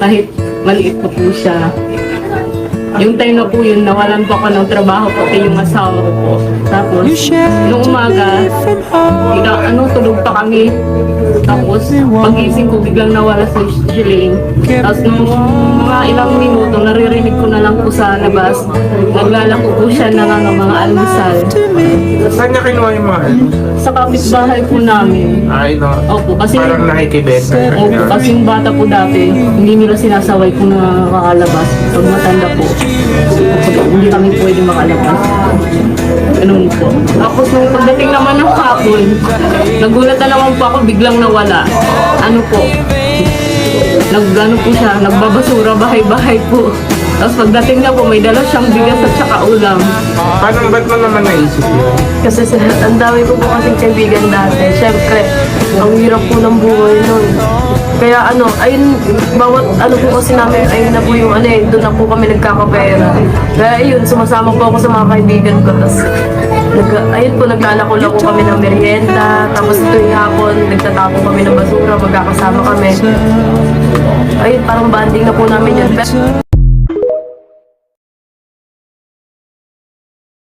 kahit maliit po po siya. Yung time na po yun, nawalan po ako ng trabaho, pati yung asawa ko po. Tapos, nung umaga, tulog pa kami. Tapos, pag-gising ko, biglang nawala si Jeline. Tapos, nung mga ilang minuto, naririnig ko na lang po sa labas. Naglalako po siya ng mga almusal. Saan niya kinuha yung mga Sa kapitbahay po namin. Ay, no. Opo, kasi... Parang nakikibenta. Opo, kasi yung bata po dati, hindi nila sinasaway kung nakakalabas. Pag matanda po, hindi kami pwede makalabas. Ganun po. Tapos nung pagdating naman ng hapon, nagulat na naman po ako, biglang nawala. Ano po, po siya, nagbabasura bahay-bahay po. Tapos pagdating niya po, may dala siyang bigas at saka ulam. Paano ba't mo naman naisip yun? Kasi ang dami ko po kasing kaibigan dati. Siyempre, ang hirap po ng buhay nun. Kaya ayun, bawat po kasi namin, ayun na po yung doon na po kami nagkakapera. Kaya ayun, sumasama po ako sa mga kaibigan ko. Tapos, ayun po, naglalako-lako kami ng merienda. Tapos tuwing hapon, nagtatapon kami ng basura, magkakasama kami. Ayun, parang banding na po namin yun.